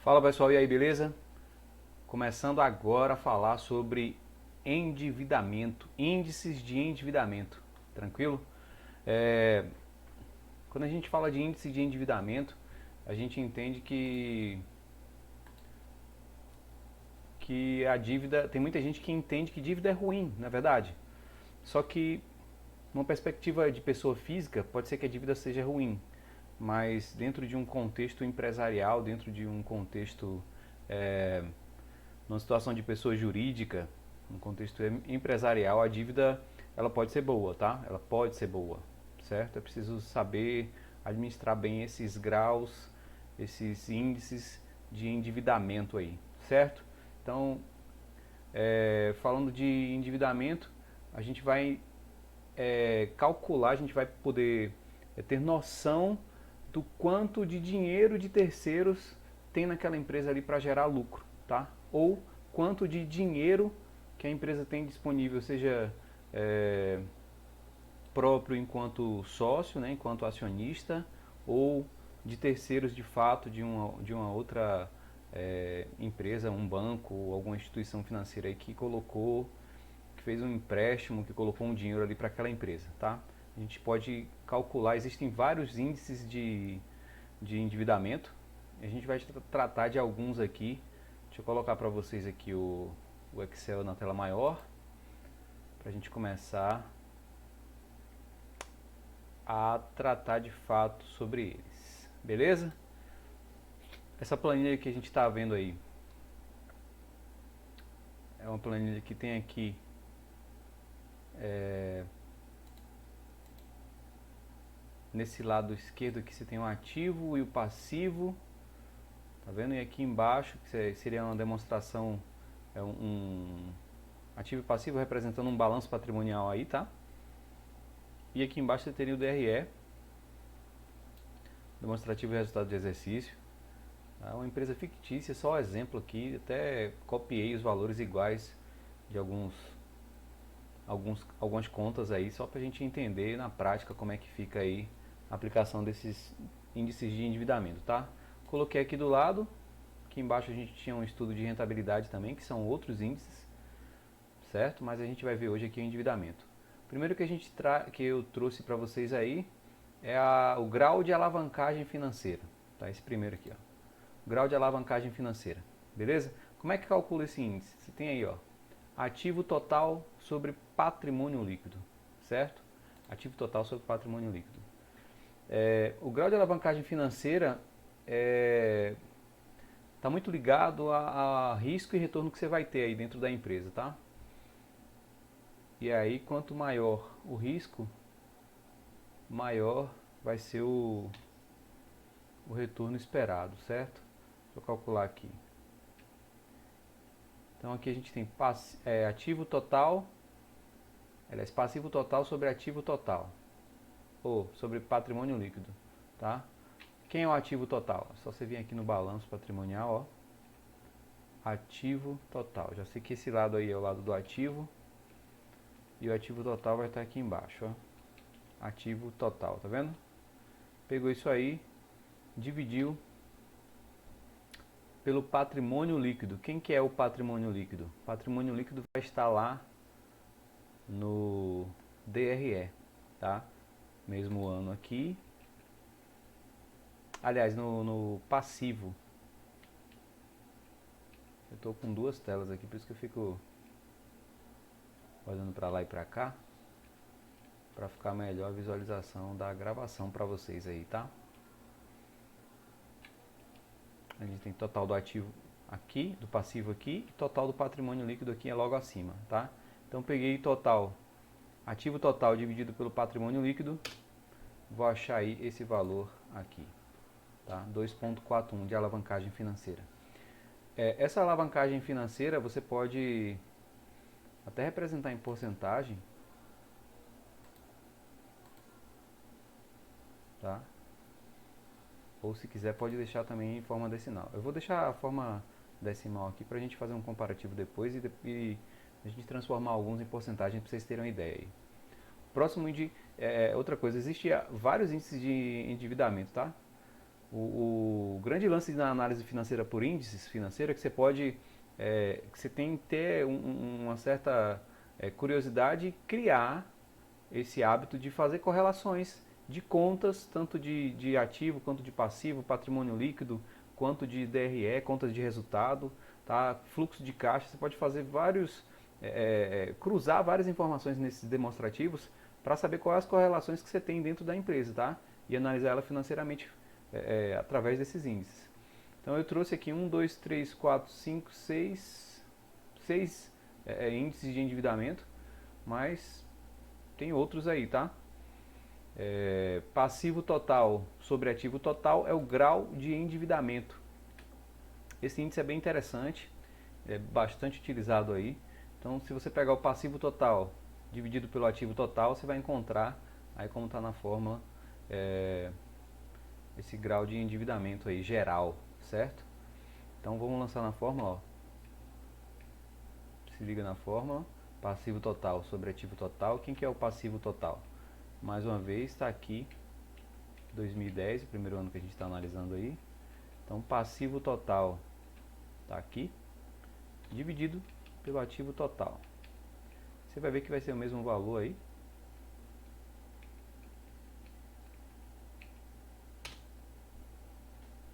Fala pessoal, e aí, beleza? Começando agora a falar sobre endividamento, índices de endividamento, tranquilo? É, Quando a gente fala de índice de endividamento, a gente entende que a dívida, tem muita gente que entende que dívida é ruim, na verdade. Só que, numa perspectiva de pessoa física, pode ser que a dívida seja ruim, mas dentro de um contexto empresarial, dentro de um contexto é, numa situação de pessoa jurídica, no contexto empresarial, a dívida ela pode ser boa, tá? Ela pode ser boa, certo? É preciso saber administrar bem esses graus, esses índices de endividamento aí, certo? Então, falando de endividamento, a gente vai calcular, a gente vai poder ter noção do quanto de dinheiro de terceiros tem naquela empresa ali para gerar lucro, tá? Ou quanto de dinheiro que a empresa tem disponível, seja é, próprio enquanto sócio, né, enquanto acionista, ou de terceiros de fato de uma outra empresa, um banco, alguma instituição financeira aí que fez um empréstimo, que colocou um dinheiro ali para aquela empresa, tá? A gente pode calcular, existem vários índices de endividamento, a gente vai tratar de alguns aqui. Deixa eu colocar para vocês aqui o Excel na tela maior, para a gente começar a tratar de fato sobre eles, beleza? Essa planilha que a gente está vendo aí é uma planilha que tem aqui nesse lado esquerdo aqui você tem o ativo e o passivo, tá vendo? E aqui embaixo que seria uma demonstração, um ativo e passivo representando um balanço patrimonial aí, tá? E aqui embaixo você teria o DRE, demonstrativo e resultado de exercício. É uma empresa fictícia, só exemplo aqui, até copiei os valores iguais de algumas contas aí, só para a gente entender na prática como é que fica aí a aplicação desses índices de endividamento, tá? Coloquei aqui do lado, aqui embaixo a gente tinha um estudo de rentabilidade também, que são outros índices, certo? Mas a gente vai ver hoje aqui o endividamento. Primeiro que eu trouxe para vocês aí é o grau de alavancagem financeira, tá? Esse primeiro aqui, ó. Grau de alavancagem financeira, beleza? Como é que calcula esse índice? Você tem aí, ó, ativo total sobre patrimônio líquido, certo? Ativo total sobre patrimônio líquido. O grau de alavancagem financeira está muito ligado a risco e retorno que você vai ter aí dentro da empresa, tá? E aí, quanto maior o risco, maior vai ser o retorno esperado, certo? Deixa eu calcular aqui. Então aqui a gente tem ativo total, aliás, passivo total sobre ativo total, ou sobre patrimônio líquido, tá? Quem é o ativo total? É só você vir aqui no balanço patrimonial, ó, ativo total. Já sei que esse lado aí é o lado do ativo, e o ativo total vai estar aqui embaixo, ó. Ativo total, tá vendo? Pegou isso aí, dividiu pelo patrimônio líquido. Quem que é o patrimônio líquido? Patrimônio líquido vai estar lá no DRE, tá? Mesmo ano aqui. Aliás, no passivo. Eu estou com duas telas aqui, por isso que eu fico olhando para lá e para cá, para ficar melhor a visualização da gravação para vocês aí, tá? A gente tem total do ativo aqui, do passivo aqui, e total do patrimônio líquido aqui é logo acima, tá? Então peguei total, ativo total dividido pelo patrimônio líquido, vou achar aí esse valor aqui, tá? 2,41 de alavancagem financeira. Essa alavancagem financeira você pode até representar em porcentagem, tá? Ou se quiser pode deixar também em forma decimal. Eu vou deixar a forma decimal aqui para a gente fazer um comparativo depois e a gente transformar alguns em porcentagem para vocês terem uma ideia aí. Próximo outra coisa, existe vários índices de endividamento, tá? O grande lance na análise financeira por índices financeira é que você pode, que você tem que ter uma certa curiosidade e criar esse hábito de fazer correlações de contas, tanto de ativo quanto de passivo, patrimônio líquido, quanto de DRE, contas de resultado, tá? Fluxo de caixa. Você pode fazer cruzar várias informações nesses demonstrativos para saber quais as correlações que você tem dentro da empresa, tá? E analisar ela financeiramente através desses índices. Então eu trouxe aqui 1, 2, 3, 4, 5, 6 índices de endividamento, mas tem outros aí, tá? Passivo total sobre ativo total é o grau de endividamento. Esse índice é bem interessante, é bastante utilizado aí. Então, se você pegar o passivo total dividido pelo ativo total, você vai encontrar, aí como está na fórmula, esse grau de endividamento aí geral, certo? Então, vamos lançar na fórmula, ó. Se liga na fórmula, passivo total sobre ativo total. Quem que é o passivo total? Mais uma vez, está aqui, 2010, o primeiro ano que a gente está analisando aí. Então, passivo total está aqui, dividido pelo ativo total. Você vai ver que vai ser o mesmo valor aí.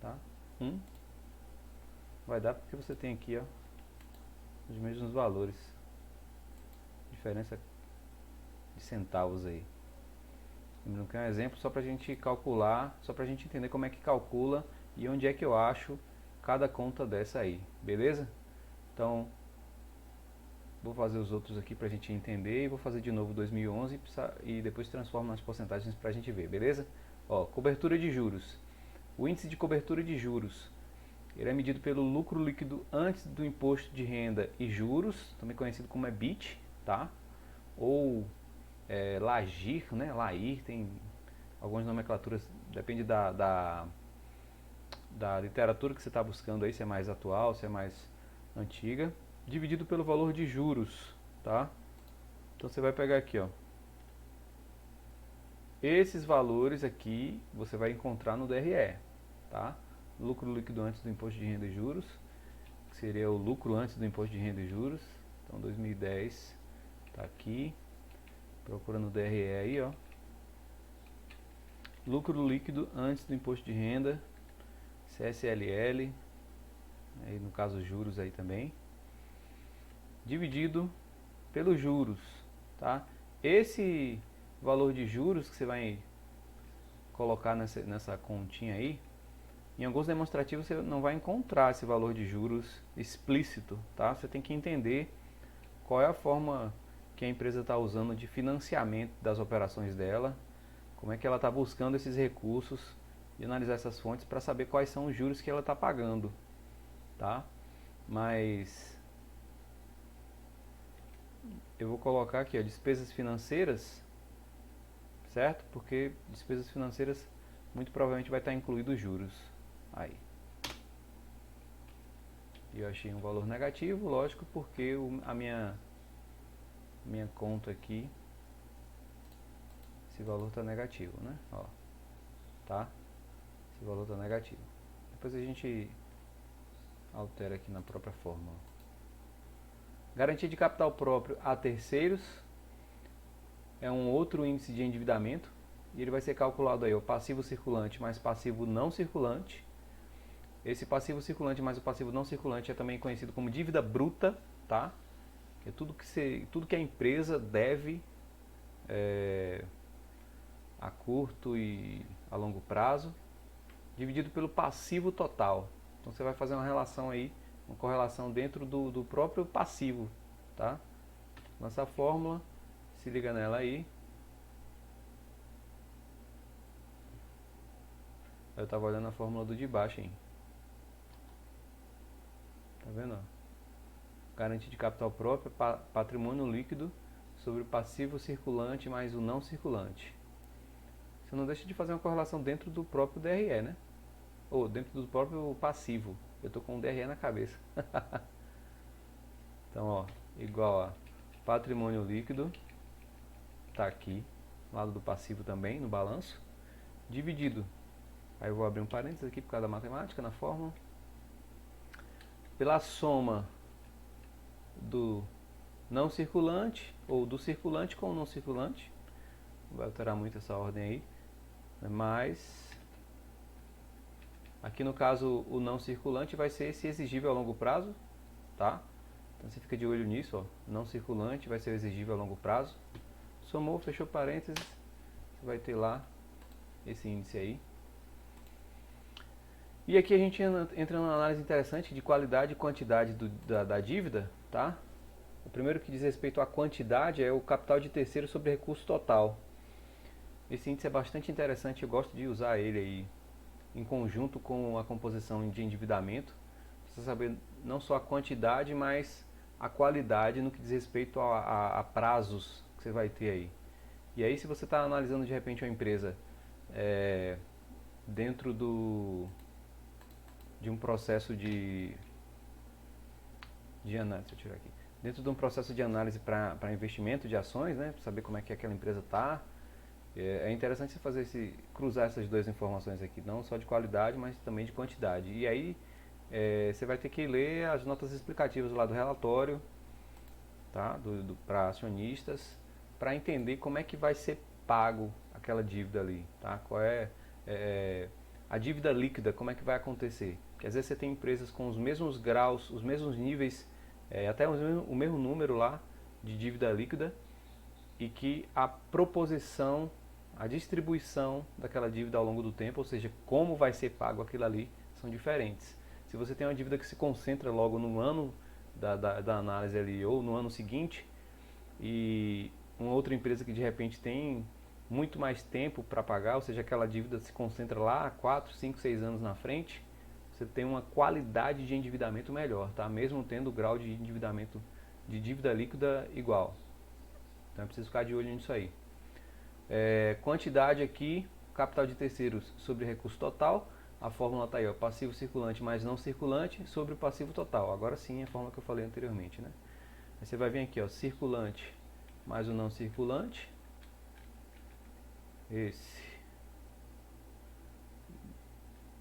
Tá? 1. Vai dar porque você tem aqui, ó, os mesmos valores. Diferença de centavos aí. Lembrando que é um exemplo só para a gente calcular, só para a gente entender como é que calcula e onde é que eu acho cada conta dessa aí, beleza? Então, vou fazer os outros aqui para a gente entender e vou fazer de novo 2011 e depois transformo nas porcentagens para a gente ver, beleza? Ó, cobertura de juros. O índice de cobertura de juros, ele é medido pelo lucro líquido antes do imposto de renda e juros, também conhecido como EBIT, tá? Ou LAGIR, né? LAIR, tem algumas nomenclaturas, depende da literatura que você está buscando aí, se é mais atual, se é mais antiga, dividido pelo valor de juros, tá? Então você vai pegar aqui, ó, esses valores aqui você vai encontrar no DRE, tá? Lucro líquido antes do imposto de renda e juros, que seria o lucro antes do imposto de renda e juros. Então 2010 tá aqui, procura no DRE aí, ó. Lucro líquido antes do imposto de renda, CSLL, aí no caso juros aí também, dividido pelos juros, tá? Esse valor de juros que você vai colocar nessa continha aí, em alguns demonstrativos você não vai encontrar esse valor de juros explícito, tá? Você tem que entender qual é a forma que a empresa está usando de financiamento das operações dela, como é que ela está buscando esses recursos e analisar essas fontes para saber quais são os juros que ela está pagando, tá? Mas eu vou colocar aqui, ó, despesas financeiras, certo? Porque despesas financeiras muito provavelmente vai estar incluído os juros aí. E eu achei um valor negativo, lógico, porque a minha conta aqui, esse valor está negativo, né? Ó, tá? Esse valor está negativo. Depois a gente altera aqui na própria fórmula. Garantia de capital próprio a terceiros é um outro índice de endividamento e ele vai ser calculado aí, o passivo circulante mais passivo não circulante. Esse passivo circulante mais o passivo não circulante é também conhecido como dívida bruta, tá? É tudo que a empresa deve a curto e a longo prazo, dividido pelo passivo total. Então você vai fazer uma relação aí, uma correlação dentro do próprio passivo, tá? Lança a fórmula, se liga nela aí. Eu estava olhando a fórmula do de baixo, hein? Tá vendo? Garantia de capital próprio, patrimônio líquido sobre o passivo circulante mais o não circulante. Você não deixa de fazer uma correlação dentro do próprio DRE, né? Ou dentro do próprio passivo. Eu tô com o DRE na cabeça. Então, ó, igual a patrimônio líquido, tá aqui, lado do passivo também, no balanço, dividido Aí eu vou abrir um parênteses aqui por causa da matemática na fórmula. Pela soma do não circulante, ou do circulante com o não circulante, não vai alterar muito essa ordem aí, mas aqui no caso o não circulante vai ser esse exigível a longo prazo, tá? Então você fica de olho nisso, ó. Não circulante vai ser o exigível a longo prazo. Somou, fechou parênteses, você vai ter lá esse índice aí. E aqui a gente entra numa análise interessante de qualidade e quantidade da dívida, tá? O primeiro que diz respeito à quantidade é o capital de terceiro sobre recurso total. Esse índice é bastante interessante, eu gosto de usar ele aí em conjunto com a composição de endividamento. Você saber não só a quantidade, mas a qualidade no que diz respeito a prazos que você vai ter aí. E aí se você está analisando de repente uma empresa dentro de um processo de análise, deixa eu tirar aqui. Dentro de um processo de análise para investimento de ações, né, para saber como é que aquela empresa está, é interessante você cruzar essas duas informações aqui, não só de qualidade, mas também de quantidade. E aí você vai ter que ler as notas explicativas lá do relatório, tá, para acionistas, para entender como é que vai ser pago aquela dívida ali, tá? Qual é a dívida líquida, como é que vai acontecer? Porque às vezes você tem empresas com os mesmos graus, os mesmos níveis, até o mesmo número lá de dívida líquida, e que a proposição, a distribuição daquela dívida ao longo do tempo, ou seja, como vai ser pago aquilo ali, são diferentes. Se você tem uma dívida que se concentra logo no ano da análise ali, ou no ano seguinte, e uma outra empresa que de repente tem muito mais tempo para pagar, ou seja, aquela dívida se concentra lá 4, 5, 6 anos na frente, você tem uma qualidade de endividamento melhor, tá? Mesmo tendo o grau de endividamento de dívida líquida igual. Então é preciso ficar de olho nisso aí. Quantidade aqui, capital de terceiros sobre recurso total. A fórmula está aí, ó, passivo circulante mais não circulante sobre o passivo total. Agora sim é a fórmula que eu falei anteriormente, né? Aí você vai vir aqui, ó, circulante mais o não circulante. Esse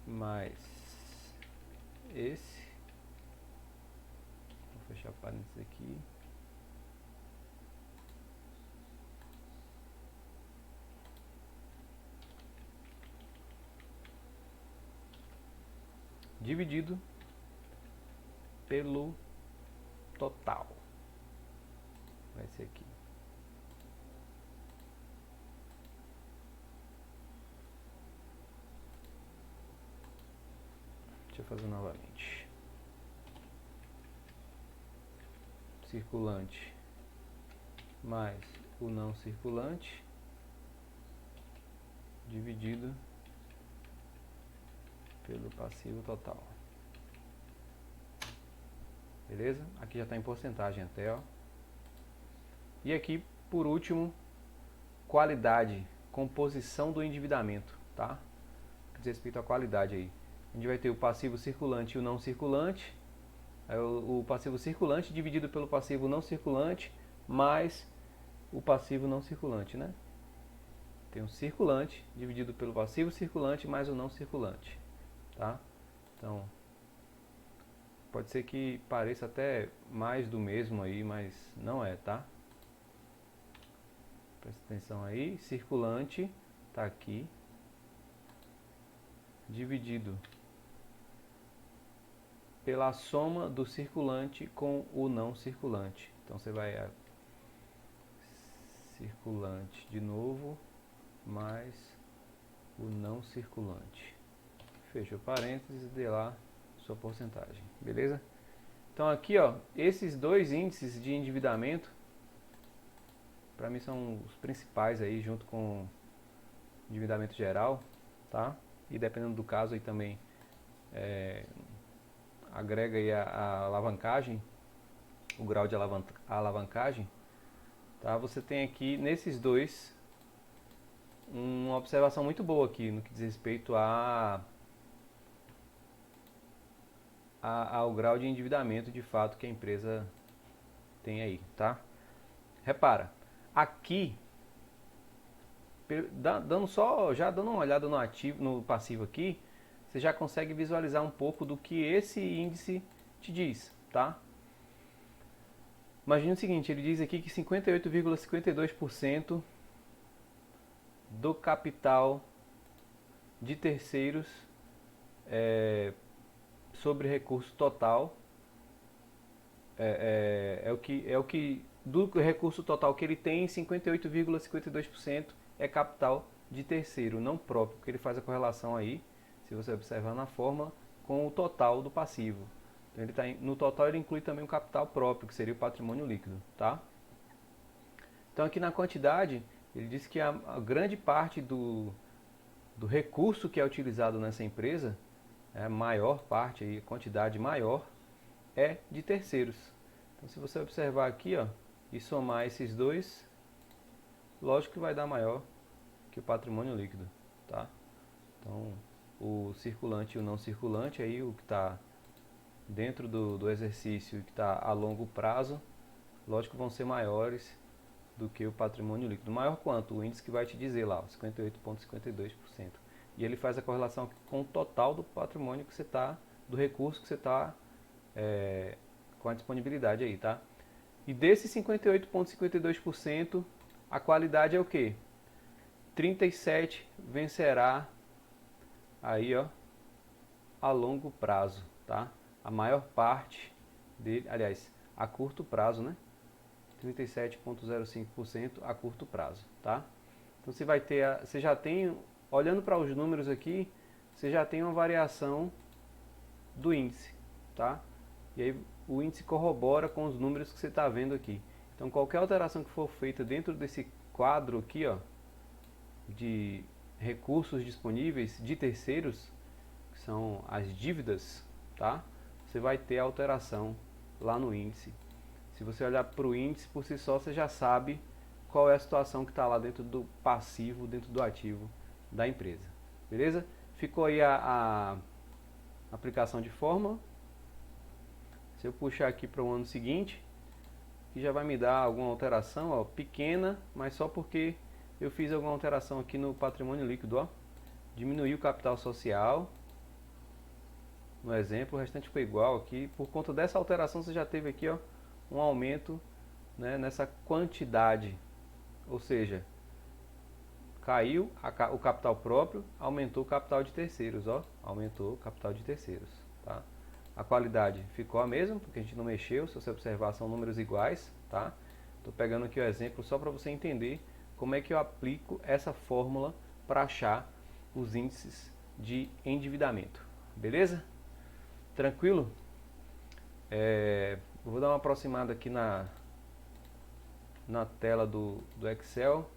mais esse. Vou fechar parênteses aqui. Dividido pelo total. Vai ser aqui. Deixa eu fazer novamente. Circulante mais o não circulante dividido pelo passivo total. Beleza? Aqui já está em porcentagem até, ó. E aqui, por último, qualidade, composição do endividamento, tá? Diz respeito à qualidade aí. A gente vai ter o passivo circulante e o não circulante. O passivo circulante dividido pelo passivo não circulante mais o passivo não circulante, né? Tem o circulante dividido pelo passivo circulante mais o não circulante, tá? Então, pode ser que pareça até mais do mesmo aí, mas não é, tá? Presta atenção aí, circulante tá aqui, dividido pela soma do circulante com o não circulante. Então você vai circulante de novo mais o não circulante. Fechou parênteses e dê lá sua porcentagem, beleza? Então aqui, ó, esses dois índices de endividamento para mim são os principais aí, junto com o endividamento geral, tá? E dependendo do caso aí também agrega aí a alavancagem, o grau de alavancagem, tá? Você tem aqui nesses dois uma observação muito boa aqui no que diz respeito ao grau de endividamento de fato que a empresa tem aí, tá? Repara, aqui dando uma olhada no ativo, no passivo aqui, você já consegue visualizar um pouco do que esse índice te diz, tá? Imagina o seguinte, ele diz aqui que 58,52% do capital de terceiros sobre recurso total é o que do recurso total que ele tem, 58,52% é capital de terceiro, não próprio, porque ele faz a correlação aí, se você observar na forma, com o total do passivo. Então no total ele inclui também o capital próprio, que seria o patrimônio líquido, tá? Então aqui na quantidade, ele diz que a grande parte do recurso que é utilizado nessa empresa, a maior parte, a quantidade maior, é de terceiros. Então se você observar aqui, ó, e somar esses dois, lógico que vai dar maior que o patrimônio líquido, tá? Então o circulante e o não circulante, aí o que está dentro do exercício e que está a longo prazo, lógico que vão ser maiores do que o patrimônio líquido. Maior quanto? O índice que vai te dizer lá, 58,52%. E ele faz a correlação com o total do patrimônio que você está, do recurso que você está com a disponibilidade aí, tá? E desse 58,52%, a qualidade é o quê? 37 vencerá aí, ó, a longo prazo, tá? A maior parte dele, aliás, a curto prazo, né? 37,05% a curto prazo, tá? Então você vai ter, você já tem, olhando para os números aqui, você já tem uma variação do índice, tá? E aí o índice corrobora com os números que você está vendo aqui. Então qualquer alteração que for feita dentro desse quadro aqui, ó, de recursos disponíveis de terceiros, que são as dívidas, tá? Você vai ter alteração lá no índice. Se você olhar para o índice por si só, você já sabe qual é a situação que está lá dentro do passivo, dentro do ativo da empresa. Beleza? Ficou aí a aplicação de fórmula. Se eu puxar aqui para o ano seguinte, que já vai me dar alguma alteração, ó, pequena, mas só porque eu fiz alguma alteração aqui no patrimônio líquido, ó. Diminuiu o capital social, no exemplo, o restante ficou igual aqui. Por conta dessa alteração, você já teve aqui, ó, um aumento, né, nessa quantidade, ou seja, caiu o capital próprio, aumentou o capital de terceiros, ó, aumentou o capital de terceiros, tá? A qualidade ficou a mesma, porque a gente não mexeu, se você observar são números iguais, tá? Estou pegando aqui o exemplo só para você entender como é que eu aplico essa fórmula para achar os índices de endividamento, beleza? Tranquilo? Eu vou dar uma aproximada aqui na tela do Excel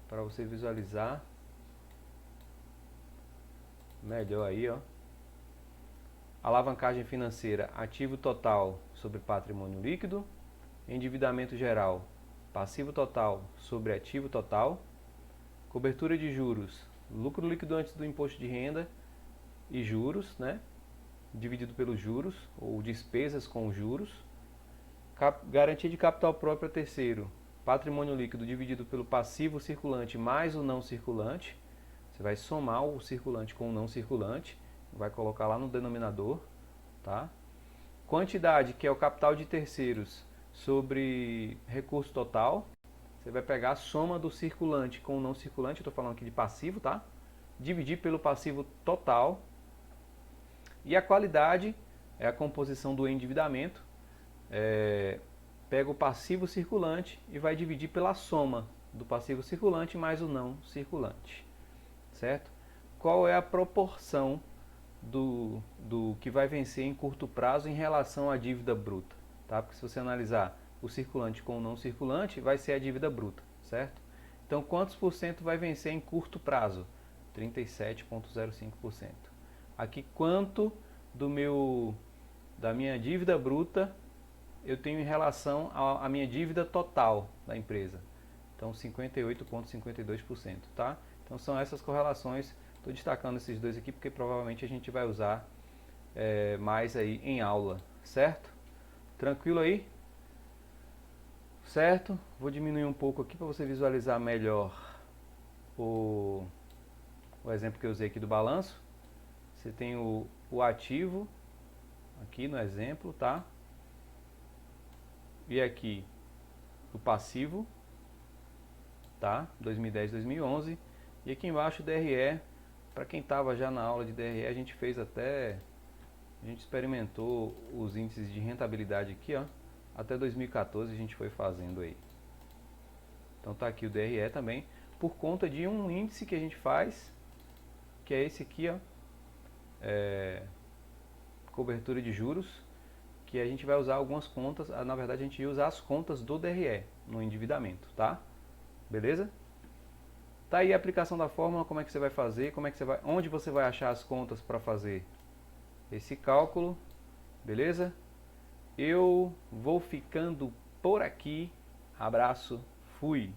para você visualizar melhor aí, ó. Alavancagem financeira, ativo total sobre patrimônio líquido, endividamento geral, passivo total sobre ativo total, cobertura de juros, lucro líquido antes do imposto de renda e juros, né? Dividido pelos juros, ou despesas com juros, garantia de capital próprio a terceiro, patrimônio líquido dividido pelo passivo circulante mais o não circulante. Você vai somar o circulante com o não circulante, vai colocar lá no denominador, tá? Quantidade, que é o capital de terceiros sobre recurso total. Você vai pegar a soma do circulante com o não circulante, eu estou falando aqui de passivo, tá? Dividir pelo passivo total. E a qualidade é a composição do endividamento. Pega o passivo circulante e vai dividir pela soma do passivo circulante mais o não circulante, certo? Qual é a proporção do que vai vencer em curto prazo em relação à dívida bruta, tá? Porque se você analisar o circulante com o não circulante, vai ser a dívida bruta, certo? Então, quantos por cento vai vencer em curto prazo? 37,05%. Aqui, quanto da minha dívida bruta eu tenho em relação à minha dívida total da empresa? Então, 58,52%, tá? Então, são essas correlações. Estou destacando esses dois aqui porque provavelmente a gente vai usar mais aí em aula, certo? Tranquilo aí? certo? Vou diminuir um pouco aqui para você visualizar melhor o exemplo que eu usei aqui do balanço. Você tem o ativo aqui no exemplo, tá? E aqui o passivo, tá? 2010, 2011. E aqui embaixo o DRE. Para quem estava já na aula de DRE, a gente fez até, a gente experimentou os índices de rentabilidade aqui, ó. Até 2014 a gente foi fazendo aí. Então tá aqui o DRE também, por conta de um índice que a gente faz, que é esse aqui, ó. Cobertura de juros, que a gente vai usar algumas contas, na verdade a gente ia usar as contas do DRE no endividamento, tá? Beleza? Tá aí a aplicação da fórmula, como é que você vai fazer, onde você vai achar as contas para fazer esse cálculo, beleza? Eu vou ficando por aqui, abraço, fui!